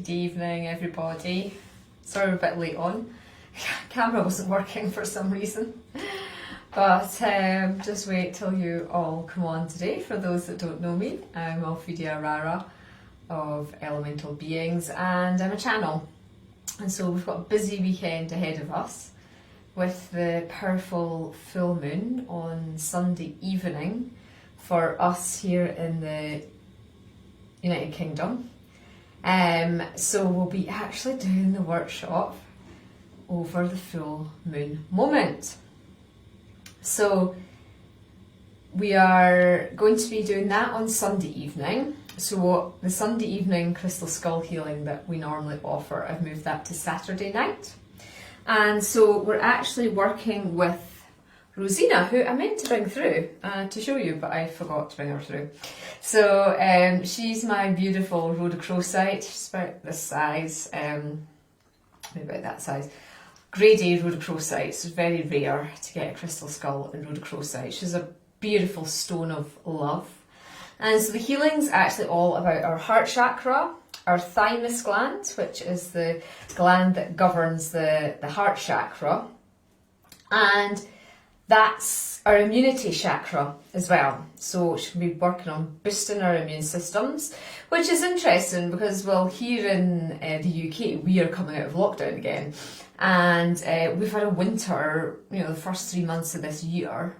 Good evening, everybody. Sorry we're a bit late on. Camera wasn't working for some reason. But just wait till you all come on today. For those that don't know me, I'm Alphedia Arara of Elemental Beings, and I'm a channel. And so we've got a busy weekend ahead of us with the powerful full moon on Sunday evening for us here in the United Kingdom. So we'll be actually doing the workshop over the full moon moment. So we are going to be doing that on Sunday evening. So the Sunday evening crystal skull healing that we normally offer, I've moved that to Saturday night. And so we're actually working with Rosina, who I meant to bring through to show you, but I forgot to bring her through. So she's my beautiful rhodochrosite. She's about this size, maybe about that size. Grade A rhodochrosite. It's very rare to get a crystal skull in rhodochrosite. She's a beautiful stone of love. And so the healing's actually all about our heart chakra, our thymus gland, which is the gland that governs the heart chakra, and that's our immunity chakra as well. So she'll be working on boosting our immune systems, which is interesting because, well, here in the UK, we are coming out of lockdown again. And we've had a winter, the first 3 months of this year,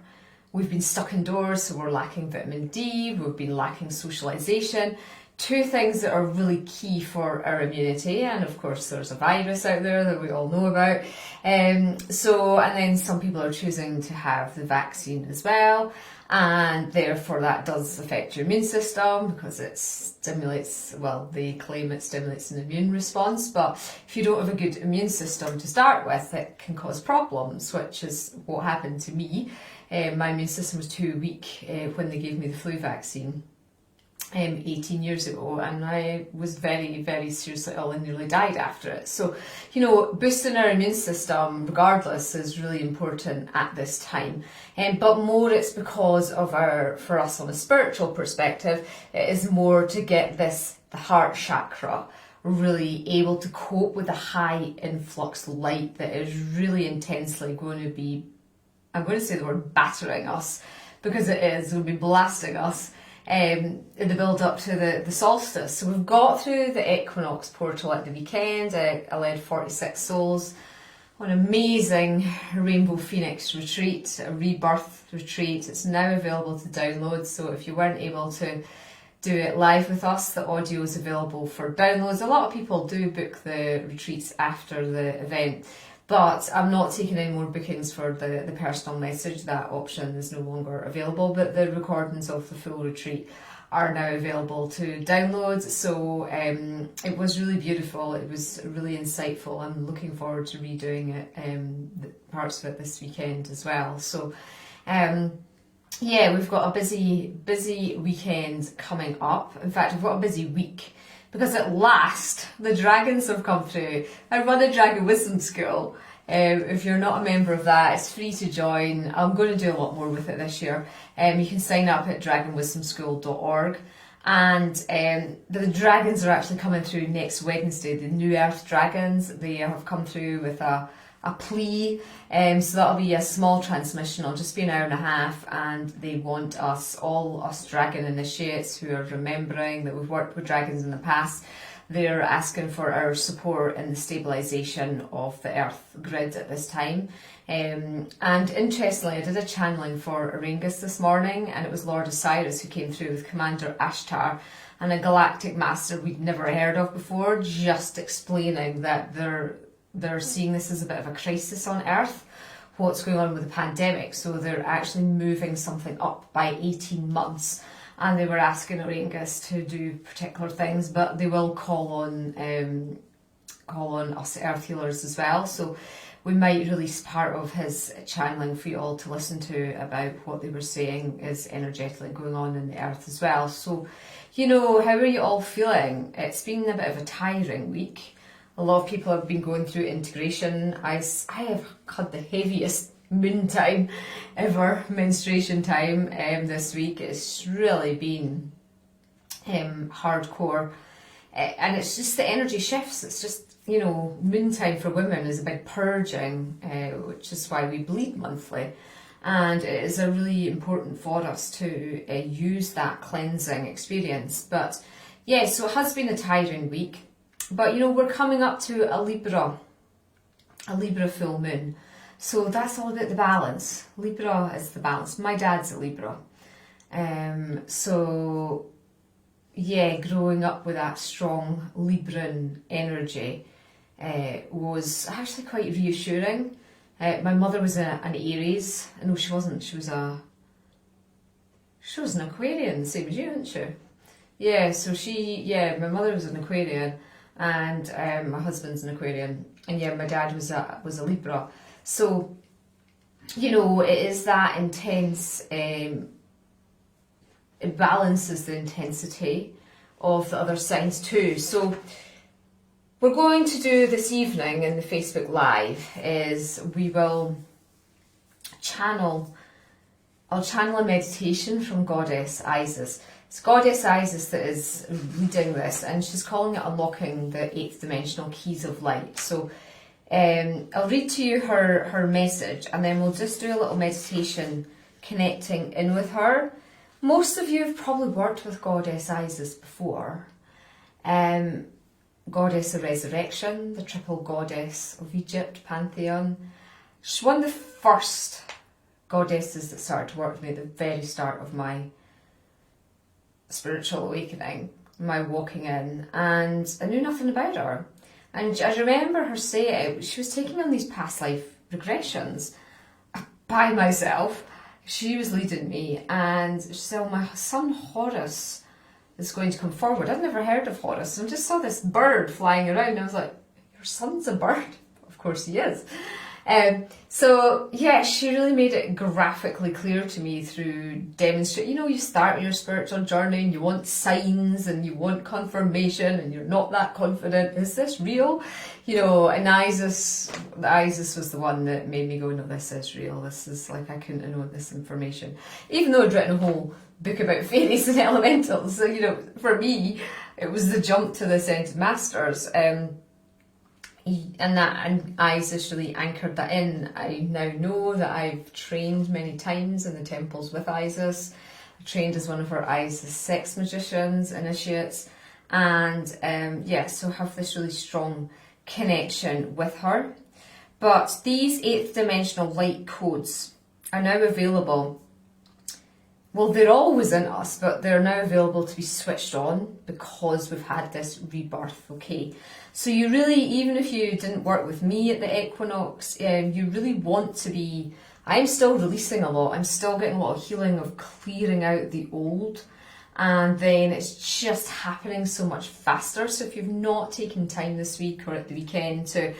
we've been stuck indoors, so we're lacking vitamin D, we've been lacking socialisation. Two things that are really key for our immunity, and of course there's a virus out there that we all know about. And then some people are choosing to have the vaccine as well, and therefore that does affect your immune system because it stimulates, well, they claim it stimulates an immune response, but if you don't have a good immune system to start with, it can cause problems, which is what happened to me. My immune system was too weak when they gave me the flu vaccine 18 years ago, and I was very, very seriously ill and nearly died after it. So, boosting our immune system, regardless, is really important at this time. But more it's because of for us on a spiritual perspective, it is more to get the heart chakra really able to cope with the high influx light that is really intensely going to be, I'm going to say the word battering us, because it will be blasting us in the build up to the solstice. So we've got through the equinox portal at the weekend. I led 46 souls on an amazing Rainbow Phoenix retreat, a rebirth retreat. It's now available to download, so if you weren't able to do it live with us, the audio is available for downloads. A lot of people do book the retreats after the event, but I'm not taking any more bookings for the personal message. That option is no longer available, but the recordings of the full retreat are now available to download. So it was really beautiful. It was really insightful. I'm looking forward to redoing it, the parts of it this weekend as well. So we've got a busy weekend coming up. In fact, we've got a busy week, because at last the dragons have come through. I run a Dragon Wisdom School. If you're not a member of that, it's free to join. I'm going to do a lot more with it this year. You can sign up at dragonwisdomschool.org. And the dragons are actually coming through next Wednesday. The New Earth dragons, they have come through with a plea. So that'll be a small transmission. It'll just be an hour and a half, and they want us dragon initiates who are remembering that we've worked with dragons in the past. They're asking for our support in the stabilisation of the earth grid at this time. And interestingly, I did a channeling for Auraengus this morning, and it was Lord Osiris who came through with Commander Ashtar and a galactic master we'd never heard of before, just explaining that they're seeing this as a bit of a crisis on Earth, what's going on with the pandemic. So they're actually moving something up by 18 months. And they were asking Auraengus to do particular things, but they will call on us Earth healers as well. So we might release part of his channeling for you all to listen to about what they were saying is energetically going on in the Earth as well. So, how are you all feeling? It's been a bit of a tiring week. A lot of people have been going through integration. I have had the heaviest moon time ever, menstruation time this week. It's really been hardcore. and it's just the energy shifts. It's just, you know, moon time for women is a big purging, which is why we bleed monthly. And it is a really important for us to use that cleansing experience. But yeah, so it has been a tiring week. But you know, we're coming up to a Libra full moon. So that's all about the balance. Libra is the balance. My dad's a Libra. So yeah, growing up with that strong Libran energy was actually quite reassuring. My mother was an Aries. No, she wasn't. She was an Aquarian, same as you, wasn't she? Yeah, so my mother was an Aquarian, and my husband's an Aquarian, and yeah, my dad was a Libra. So, you know, it is that intense. It balances the intensity of the other signs too. So we're going to do this evening in the Facebook Live is we will I'll channel a meditation from Goddess Isis. It's Goddess Isis that is leading this, and she's calling it unlocking the 8th dimensional keys of light. So I'll read to you her message, and then we'll just do a little meditation connecting in with her. Most of you have probably worked with Goddess Isis before. Goddess of Resurrection, the triple goddess of Egypt, Pantheon. She's one of the first goddesses that started to work with me at the very start of my spiritual awakening, my walking in, and I knew nothing about her. And I remember her saying she was taking on these past life regressions by myself. She was leading me, and she said, "Oh, my son Horus is going to come forward." I'd never heard of Horus, and just saw this bird flying around. I was like, "Your son's a bird?" Of course he is. So yeah, she really made it graphically clear to me through demonstrate. You know, you start your spiritual journey and you want signs and you want confirmation, and you're not that confident. Is this real? You know, and Isis was the one that made me go, "No, this is real. This is like, I couldn't have known this information." Even though I'd written a whole book about fairies and elementals. So, you know, for me, it was the jump to the Ascended Masters. And Isis really anchored that in. I now know that I've trained many times in the temples with Isis. I trained as one of her Isis sex magicians, initiates, and so have this really strong connection with her. But these 8th dimensional light codes are now available. Well, they're always in us, but they're now available to be switched on because we've had this rebirth, okay? So you really, even if you didn't work with me at the equinox, you really want to be, I'm still releasing a lot. I'm still getting a lot of healing of clearing out the old. And then it's just happening so much faster. So if you've not taken time this week or at the weekend to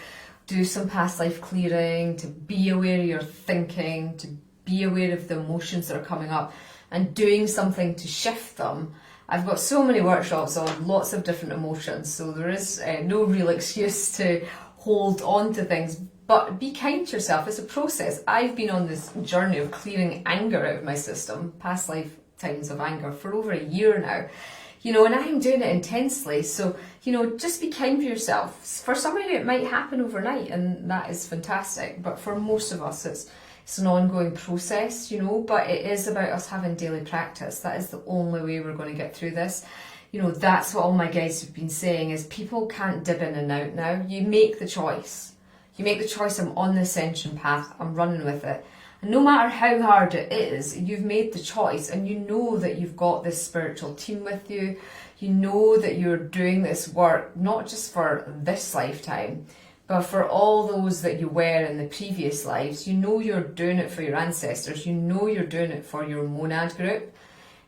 do some past life clearing, to be aware of your thinking, to be aware of the emotions that are coming up, and doing something to shift them. I've got so many workshops on lots of different emotions, so there is no real excuse to hold on to things, but be kind to yourself. It's a process. I've been on this journey of clearing anger out of my system, past lifetimes of anger, for over a year now. You know, and I'm doing it intensely, so, you know, just be kind to yourself. For some of you it might happen overnight, and that is fantastic, but for most of us it's an ongoing process, you know, but it is about us having daily practice. That is the only way we're going to get through this. You know, that's what all my guides have been saying, is people can't dip in and out now. You make the choice. You make the choice, I'm on the ascension path, I'm running with it. And no matter how hard it is, you've made the choice, and you know that you've got this spiritual team with you. You know that you're doing this work, not just for this lifetime, but for all those that you were in the previous lives. You know you're doing it for your ancestors. You know you're doing it for your monad group.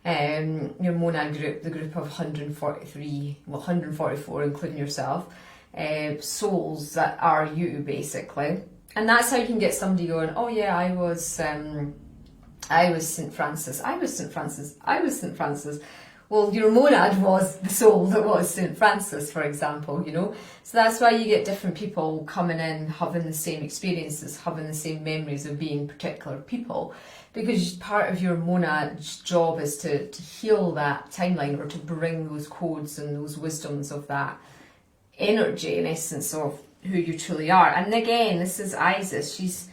Your monad group, the group of 144, including yourself, souls that are you, basically. And that's how you can get somebody going, "Oh yeah, I was St. Francis, I was St. Francis, I was St. Francis." Well, your monad was the soul that was St. Francis, for example, you know. So that's why you get different people coming in, having the same experiences, having the same memories of being particular people. Because part of your monad's job is to heal that timeline, or to bring those codes and those wisdoms of that energy, in essence, of who you truly are. And again, this is Isis. She's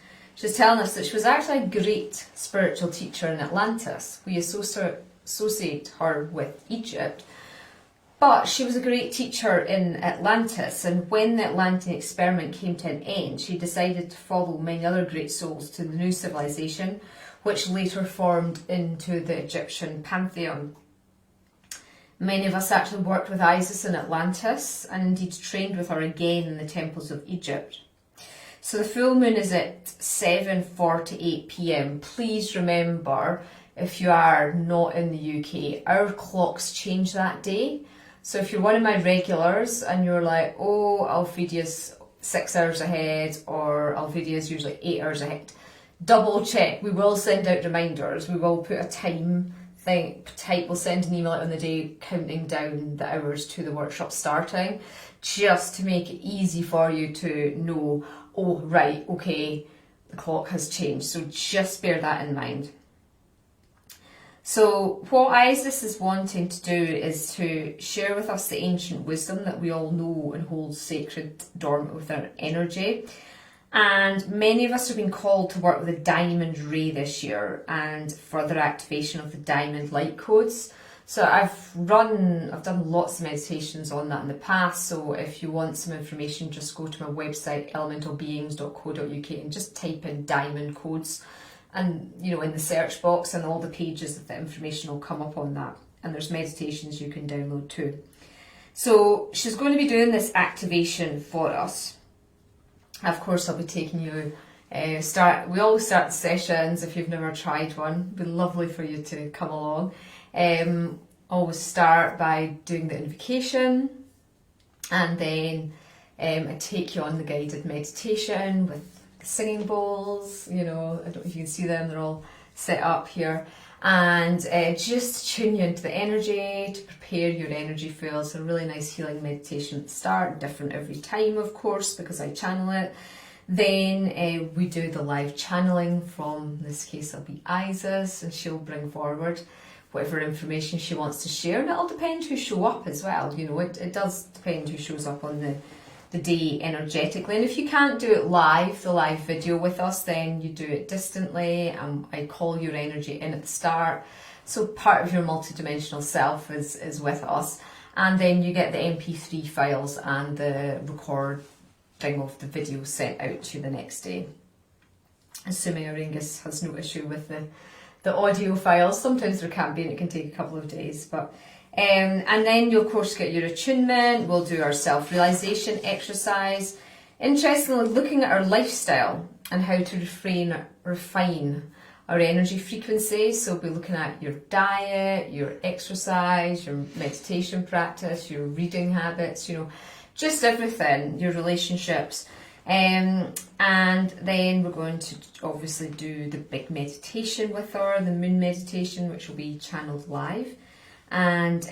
telling us that she was actually a great spiritual teacher in Atlantis. We associate her with Egypt, but she was a great teacher in Atlantis, and when the Atlantean experiment came to an end, she decided to follow many other great souls to the new civilization, which later formed into the Egyptian pantheon. Many of us actually worked with Isis in Atlantis, and indeed trained with her again in the temples of Egypt. So the full moon is at 7:48 p.m. Please remember, if you are not in the UK, our clocks change that day. So if you're one of my regulars and you're like, oh, Alphedia's 6 hours ahead, or Alphedia's usually 8 hours ahead, double check. We will send out reminders. We will put a time thing, we'll send an email out on the day counting down the hours to the workshop starting, just to make it easy for you to know, oh, right, okay, the clock has changed. So just bear that in mind. So what Isis is wanting to do is to share with us the ancient wisdom that we all know and hold sacred, dormant with our energy. And many of us have been called to work with the diamond ray this year and further activation of the diamond light codes. So I've done lots of meditations on that in the past. So if you want some information, just go to my website, elementalbeings.co.uk, and just type in diamond codes. And, you know, in the search box, and all the pages of the information will come up on that. And there's meditations you can download too. So she's going to be doing this activation for us. Of course, I'll be taking you, we always start the sessions, if you've never tried one, it'd be lovely for you to come along. Always start by doing the invocation, and then I take you on the guided meditation with singing bowls. You know, I don't know if you can see them, they're all set up here, and just tune you into the energy to prepare your energy field. So a really nice healing meditation at the start, different every time, of course, because I channel it. Then we do the live channeling from, in this case, it'll be Isis, and she'll bring forward whatever information she wants to share, and it'll depend who show up as well. You know, it does depend who shows up on the day energetically. And if you can't do it live, the live video with us, then you do it distantly. I call your energy in at the start, so part of your multidimensional self is with us, and then you get the MP3 files and the recording of the video sent out to you the next day, assuming Auraengus has no issue with the audio files. Sometimes there can be, and it can take a couple of days, but and then you'll of course get your attunement. We'll do our self-realization exercise, interestingly looking at our lifestyle and how to refine our energy frequency. So we'll be looking at your diet, your exercise, your meditation practice, your reading habits, you know, just everything, your relationships. And then we're going to obviously do the big meditation with her, the moon meditation, which will be channeled live. And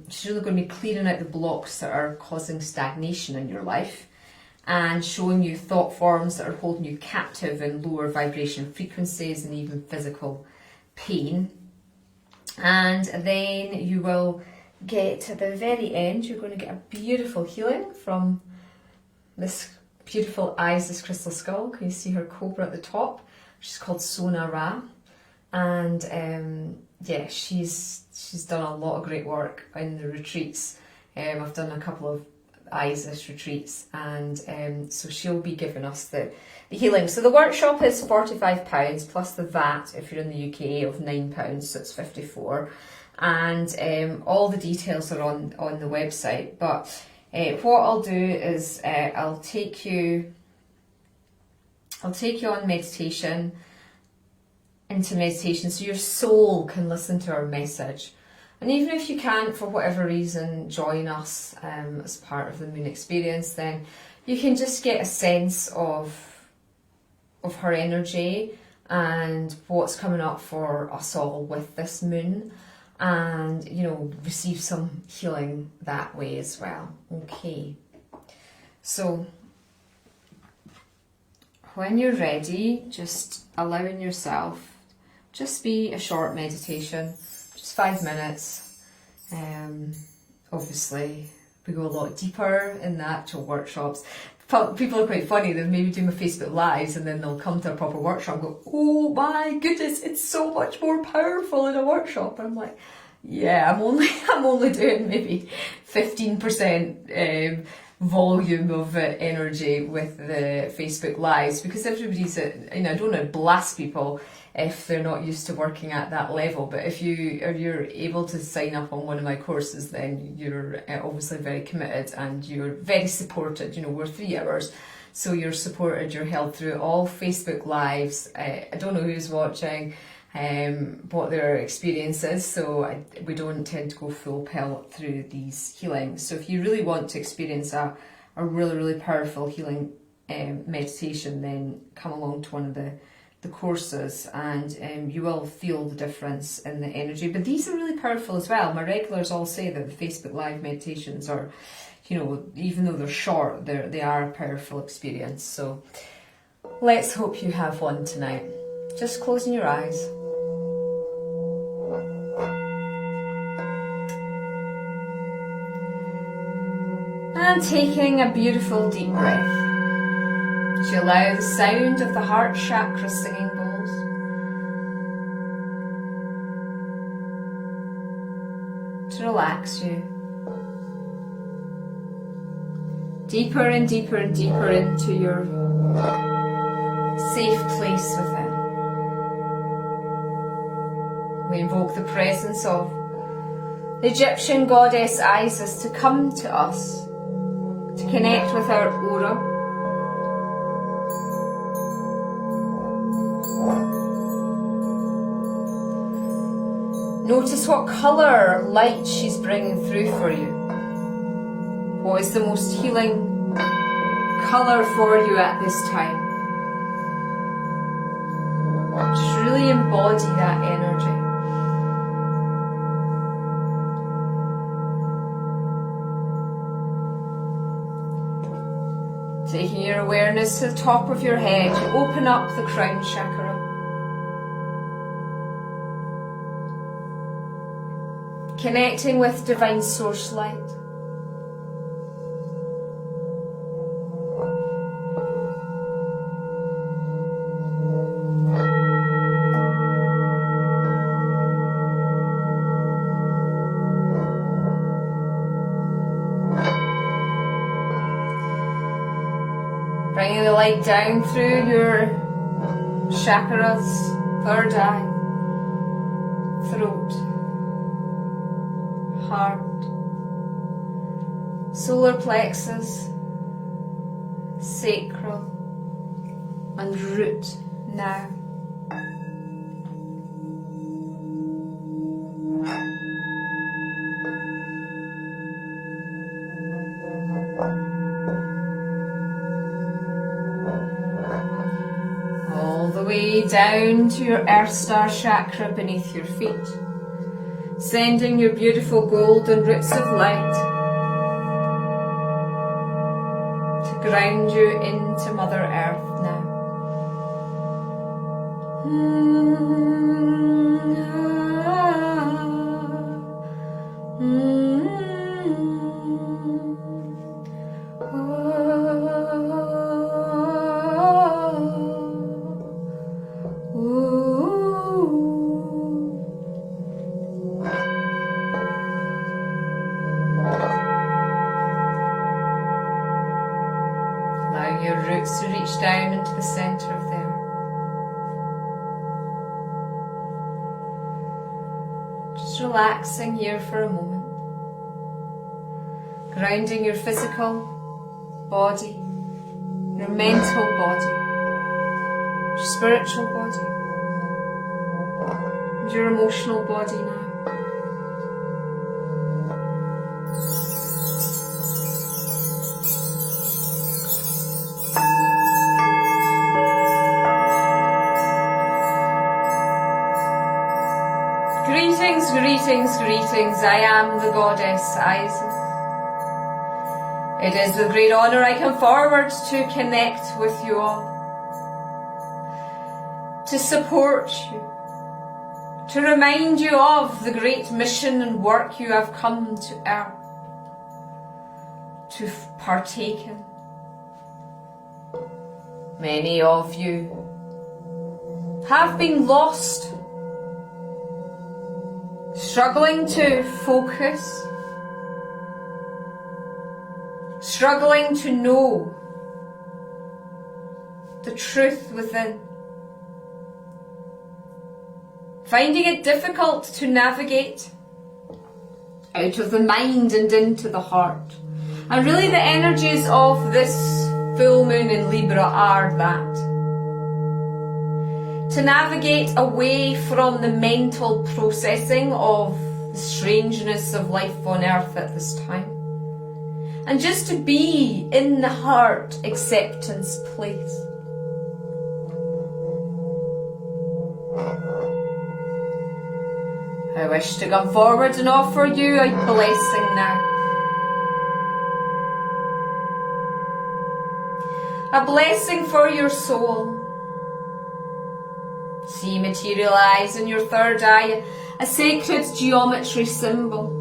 she's really going to be clearing out the blocks that are causing stagnation in your life, and showing you thought forms that are holding you captive in lower vibration frequencies and even physical pain. And then you will get, at the very end, you're going to get a beautiful healing from this beautiful Isis crystal skull. Can you see her cobra at the top? She's called Sona Ra, and yeah, she's done a lot of great work in the retreats. I've done a couple of Isis retreats, and so she'll be giving us the healing. So the workshop is £45 plus the VAT if you're in the UK of £9, so it's 54. And all the details are on the website. But what I'll do is I'll take you on meditation, into meditation, so your soul can listen to our message. And even if you can't, for whatever reason, join us as part of the moon experience, then you can just get a sense of her energy and what's coming up for us all with this moon. and, you know, receive some healing that way as well. Okay, so when you're ready, just allowing yourself, just be a short meditation, just 5 minutes. Obviously, we go a lot deeper in the actual workshops. People are quite funny, they'll maybe do my Facebook Lives and then they'll come to a proper workshop and go, oh my goodness, it's so much more powerful in a workshop. And I'm like, yeah, I'm only doing maybe 15% volume of energy with the Facebook Lives, because everybody's, you know, I don't want to blast people if they're not used to working at that level, but if you're able to sign up on one of my courses, then you're obviously very committed and you're very supported. You know, we're 3 hours, so you're supported, you're held through all Facebook Lives. I don't know who's watching, what their experience is, so we don't tend to go full pelt through these healings. So if you really want to experience a really, really powerful healing meditation, then come along to one of the courses, and you will feel the difference in the energy. But these are really powerful as well. My regulars all say that the Facebook Live meditations are, you know, even though they're short, they are a powerful experience. So let's hope you have one tonight. Just closing your eyes. And taking a beautiful deep breath. To allow the sound of the heart chakra singing bowls to relax you deeper and deeper and deeper into your safe place within. We invoke the presence of the Egyptian goddess Isis to come to us, to connect with our aura, notice what colour or light she's bringing through for you. What is the most healing colour for you at this time? Just really embody that energy. Taking your awareness to the top of your head, you open up the crown chakra. Connecting with divine source light. Bringing the light down through your chakras, third eye, throat, heart, solar plexus, sacral, and root now. All the way down to your Earth Star chakra beneath your feet, sending your beautiful golden roots of light to ground you into Mother Earth now. Allowing your roots to reach down into the centre of the earth. Just relaxing here for a moment. Grounding your physical body, your mental body, your spiritual body, and your emotional body now. Greetings Greetings, greetings, greetings. I am the goddess Isis. It is with great honour I come forward to connect with you all, to support you, to remind you of the great mission and work you have come to earth to partake in. Many of you have been lost, struggling to focus, struggling to know the truth within, finding it difficult to navigate out of the mind and into the heart. And really the energies of this full moon in Libra are that. To navigate away from the mental processing of the strangeness of life on earth at this time. And just to be in the heart acceptance place. I wish to come forward and offer you a blessing now. A blessing for your soul. See materialize in your third eye a sacred geometry symbol.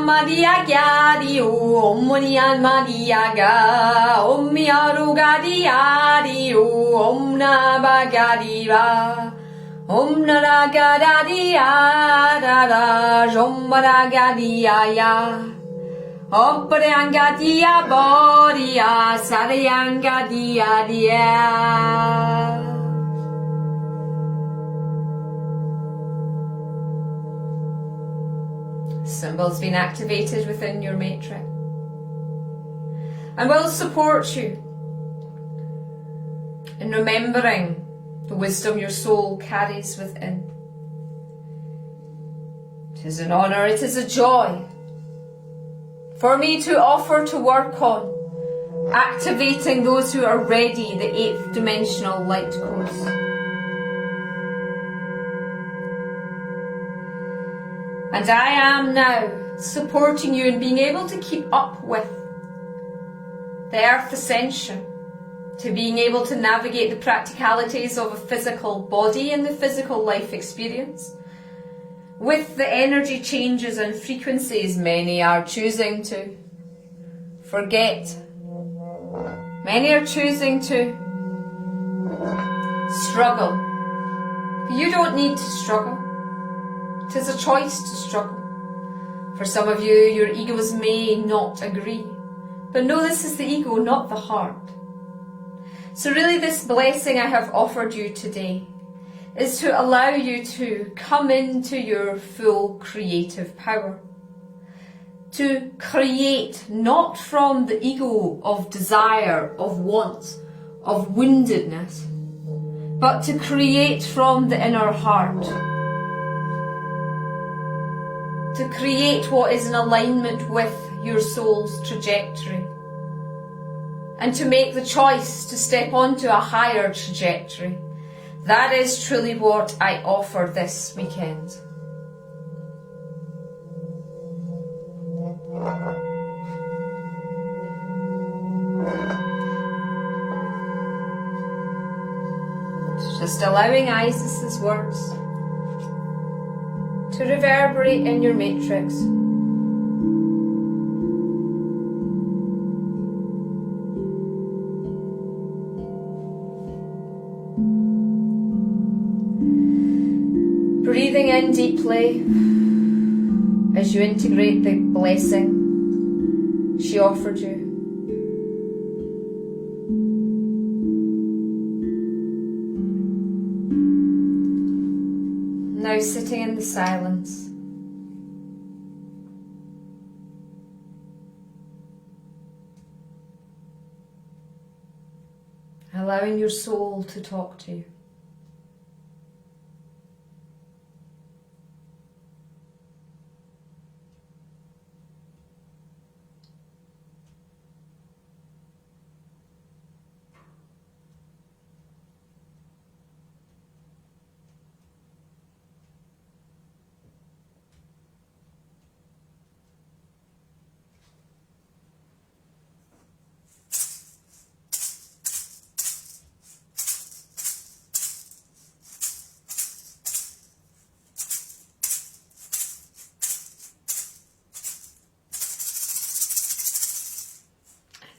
Maria Gadi Om Munian Maria Ga Om Miaru Gadi Adi Om Nabagadi Ra Om Naragadi Adara Om Maragadi Aya Om Parangadi Aboria Sarayangadi Adia. Symbol's been activated within your matrix and will support you in remembering the wisdom your soul carries within. It is an honour, it is a joy for me to offer to work on activating those who are ready, the 8th dimensional light course. And I am now supporting you in being able to keep up with the Earth Ascension, to being able to navigate the practicalities of a physical body and the physical life experience. With the energy changes and frequencies many are choosing to forget. Many are choosing to struggle. You don't need to struggle. It is a choice to struggle. For some of you, your egos may not agree. But know this is the ego, not the heart. So really this blessing I have offered you today is to allow you to come into your full creative power. To create not from the ego of desire, of want, of woundedness, but to create from the inner heart. To create what is in alignment with your soul's trajectory. And to make the choice to step onto a higher trajectory. That is truly what I offer this weekend. Just allowing Isis's words to reverberate in your matrix. Breathing in deeply as you integrate the blessing she offered you. Now sitting in the silence. Allowing your soul to talk to you.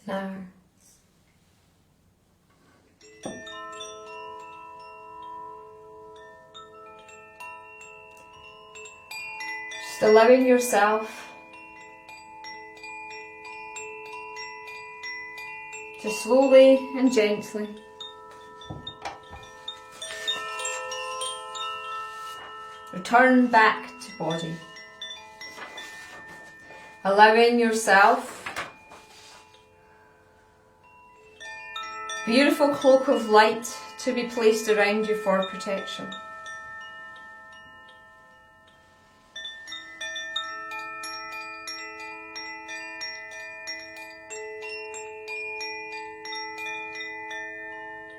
now. Just allowing yourself to slowly and gently return back to body. Allowing yourself a beautiful cloak of light to be placed around you for protection.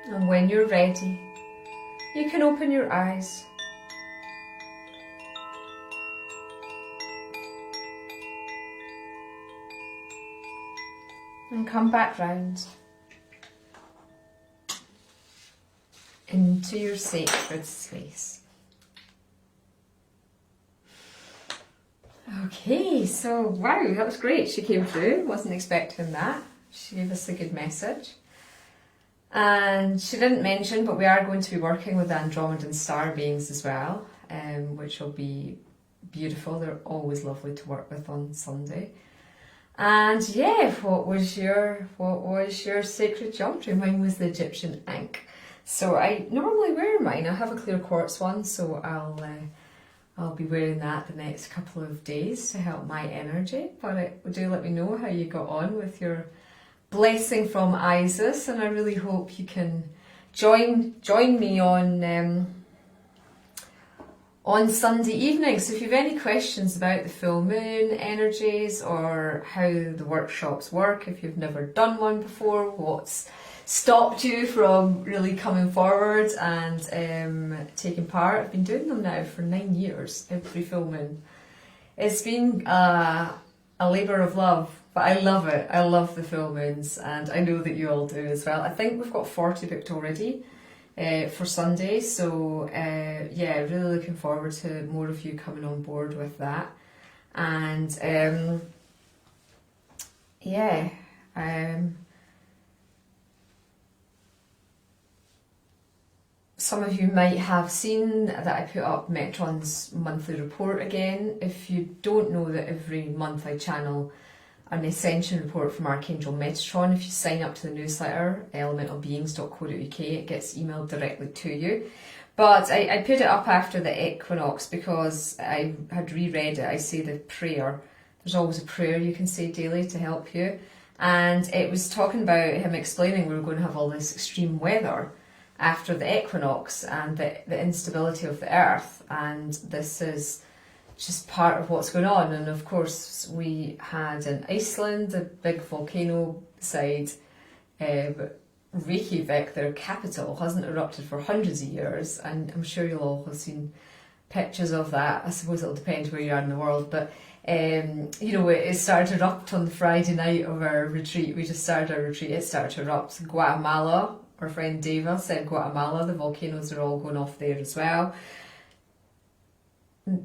And when you're ready, you can open your eyes. And come back round into your sacred space. Okay, so wow, that was great. She came through, wasn't expecting that. She gave us a good message. And she didn't mention, but we are going to be working with Andromedan star beings as well, which will be beautiful. They're always lovely to work with on Sunday. And yeah, what was your sacred geometry? Mine was the Egyptian ink. So I normally wear mine. I have a clear quartz one, so I'll be wearing that the next couple of days to help my energy. But do let me know how you got on with your blessing from Isis, and I really hope you can join me on Sunday evening. So if you have any questions about the full moon energies or how the workshops work, if you've never done one before, what's stopped you from really coming forward and taking part. I've been doing them now for 9 years, every full moon. It's been a labour of love, but I love it. I love the full moons, and I know that you all do as well. I think we've got 40 booked already for Sunday, so yeah, really looking forward to more of you coming on board with that. And yeah, some of you might have seen that I put up Metron's monthly report again. If you don't know that every month I channel an ascension report from Archangel Metatron, if you sign up to the newsletter, elementalbeings.co.uk, it gets emailed directly to you. But I put it up after the equinox because I had reread it. I say the prayer. There's always a prayer you can say daily to help you. And it was talking about him explaining we were going to have all this extreme weather after the equinox and the instability of the earth. And this is just part of what's going on. And of course we had in Iceland a big volcano beside Reykjavik, their capital, hasn't erupted for hundreds of years, and I'm sure you'll all have seen pictures of that. I suppose it'll depend where you are in the world, but you know, it started to erupt on the Friday night of our retreat. We just started our retreat, it started to erupt. Guatemala, our friend Deva said Guatemala, the volcanoes are all going off there as well.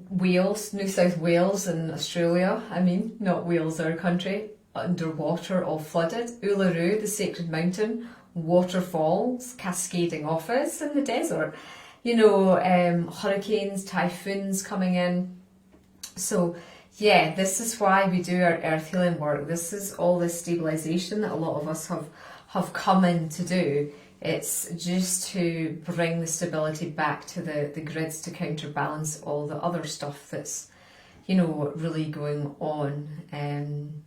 Wales, New South Wales in Australia, I mean, not Wales, our country, underwater, all flooded. Uluru, the sacred mountain, waterfalls cascading off us in the desert. You know, hurricanes, typhoons coming in. So yeah, this is why we do our earth healing work. This is all this stabilisation that a lot of us have come in to do. It's just to bring the stability back to the grids to counterbalance all the other stuff that's, you know, really going on.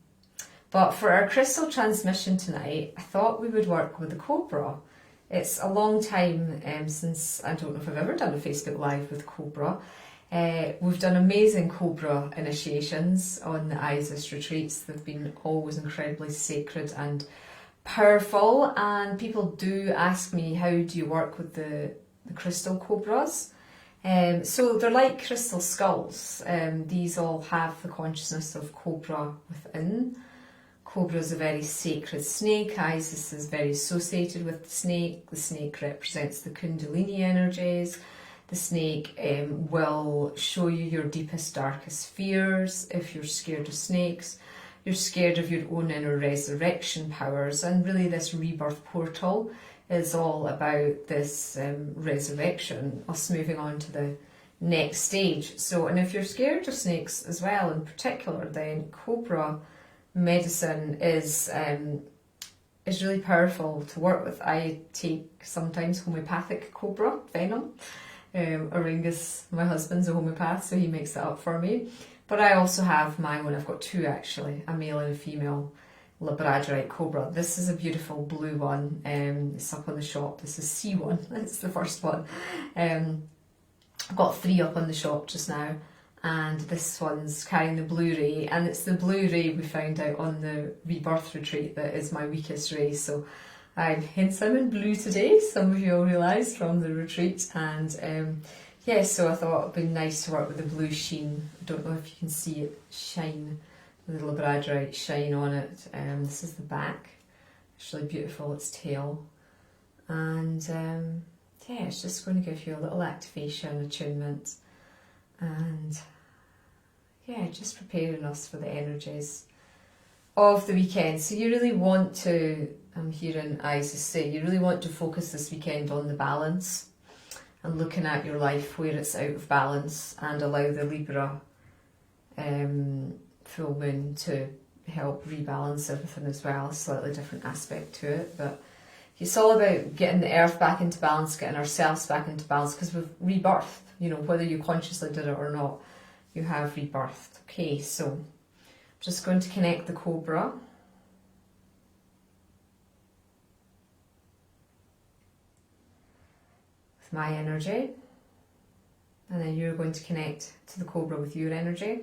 But for our crystal transmission tonight, I thought we would work with the Cobra. It's a long time since, I don't know if I've ever done a Facebook Live with Cobra. We've done amazing Cobra initiations on the Isis retreats. They've been always incredibly sacred and powerful, and people do ask me, how do you work with the crystal cobras? So they're like crystal skulls. These all have the consciousness of Cobra within. Cobra is a very sacred snake. Isis is very associated with the snake. The snake represents the Kundalini energies. The snake will show you your deepest, darkest fears if you're scared of snakes. you're scared of your own inner resurrection powers. And really this rebirth portal is all about this resurrection, us moving on to the next stage. So, and if you're scared of snakes as well in particular, then cobra medicine is really powerful to work with. I take sometimes homeopathic cobra venom. Auraengus, my husband's a homeopath, so he makes it up for me. But I also have my own, I've got two actually, a male and a female labradorite cobra. This is a beautiful blue one, it's up on the shop. This is C1, it's the first one. I've got 3 up on the shop just now, and this one's carrying the blue ray, and it's the blue ray we found out on the rebirth retreat that is my weakest ray. So hence I'm in blue today, some of you will realise from the retreat, and yeah, so I thought it'd be nice to work with the blue sheen. I don't know if you can see it shine, the labradorite shine on it. This is the back, it's really beautiful, its tail, and yeah, it's just going to give you a little activation, attunement, and yeah, just preparing us for the energies of the weekend. So you really want to, I'm hearing Isis say, you really want to focus this weekend on the balance and looking at your life where it's out of balance, and allow the Libra full moon to help rebalance everything as well. A slightly different aspect to it, but it's all about getting the earth back into balance, getting ourselves back into balance, because we've rebirthed, you know, whether you consciously did it or not, you have rebirthed. Okay, so I'm just going to connect the cobra. With my energy, and then you're going to connect to the cobra with your energy.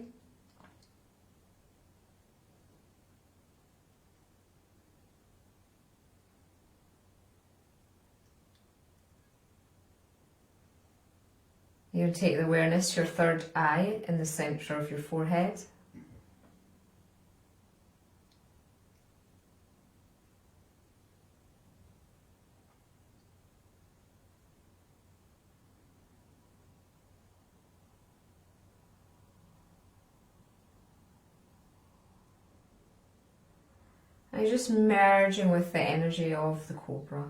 You're going to take the awareness to your third eye in the centre of your forehead. And you're just merging with the energy of the cobra.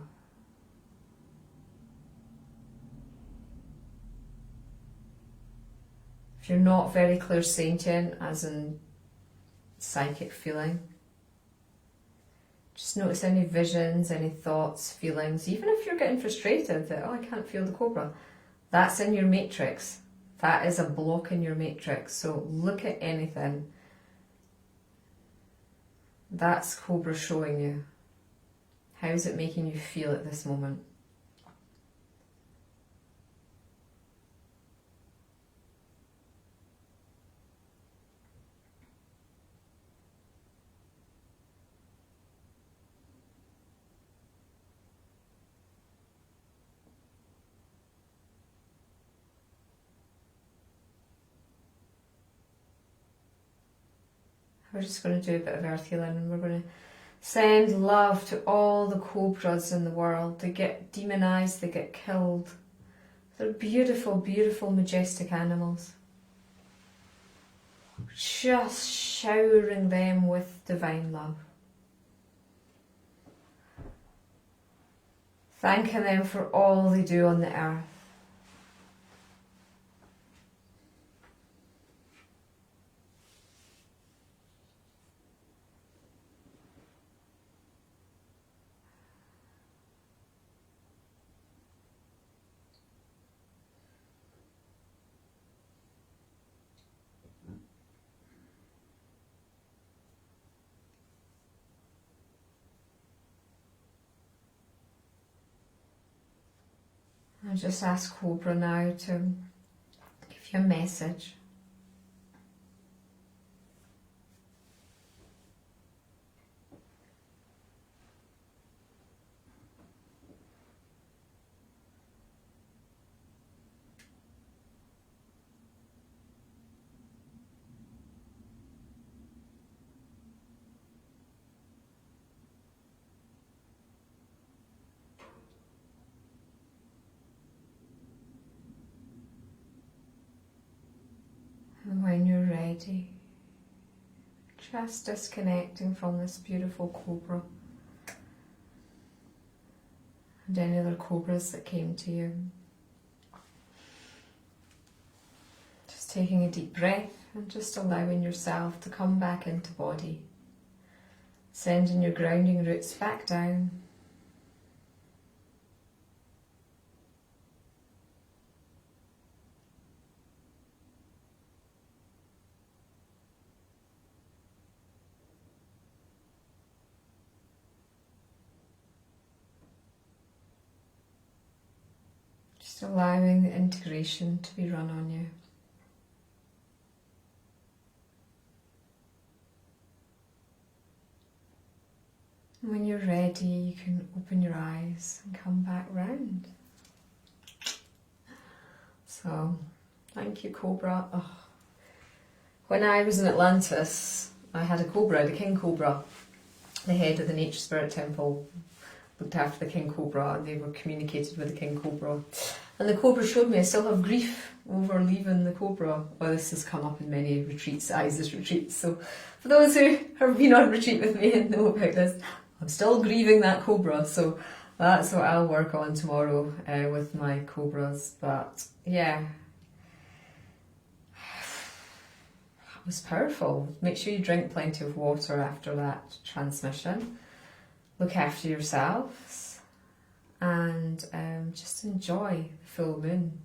If you're not very clairsentient, as in psychic feeling, just notice any visions, any thoughts, feelings. Even if you're getting frustrated that, oh, I can't feel the cobra, that's in your matrix. That is a block in your matrix. So look at anything. That's cobra showing you. How is it making you feel at this moment? We're just going to do a bit of earth healing, and we're going to send love to all the cobras in the world. They get demonized, they get killed. They're beautiful, beautiful, majestic animals. Just showering them with divine love. Thanking them for all they do on the earth. I just ask Cobra now to give you a message. And when you're ready, Just disconnecting from this beautiful cobra and any other cobras that came to you. Just taking a deep breath and just allowing yourself to come back into body. Sending your grounding roots back down. Just allowing the integration to be run on you. When you're ready, you can open your eyes and come back round. So, thank you, Cobra. Oh. When I was in Atlantis, I had a cobra, the king cobra, the head of the nature spirit temple, looked after the king cobra, and they were communicated with the king cobra. And the cobra showed me I still have grief over leaving the cobra. Well, this has come up in many retreats, Isis retreats. So, for those who have been on retreat with me and know about this, I'm still grieving that cobra, so that's what I'll work on tomorrow with my cobras. But yeah, it was powerful. Make sure you drink plenty of water after that transmission. Look after yourselves and just enjoy the full moon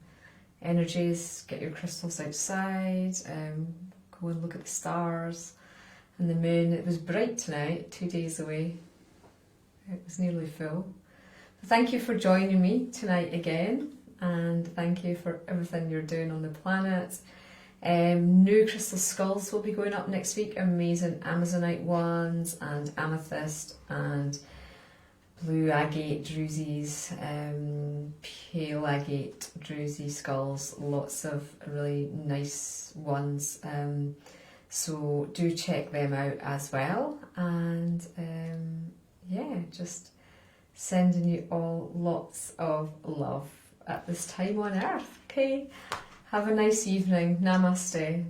energies. Get your crystals outside, go and look at the stars and the moon. It was bright tonight, 2 days away. It was nearly full. Thank you for joining me tonight again, and thank you for everything you're doing on the planet. New crystal skulls will be going up next week. Amazing Amazonite ones and amethyst and blue agate drusies, pale agate drusi skulls. Lots of really nice ones. So do check them out as well. And yeah, just sending you all lots of love at this time on earth. Okay, have a nice evening. Namaste.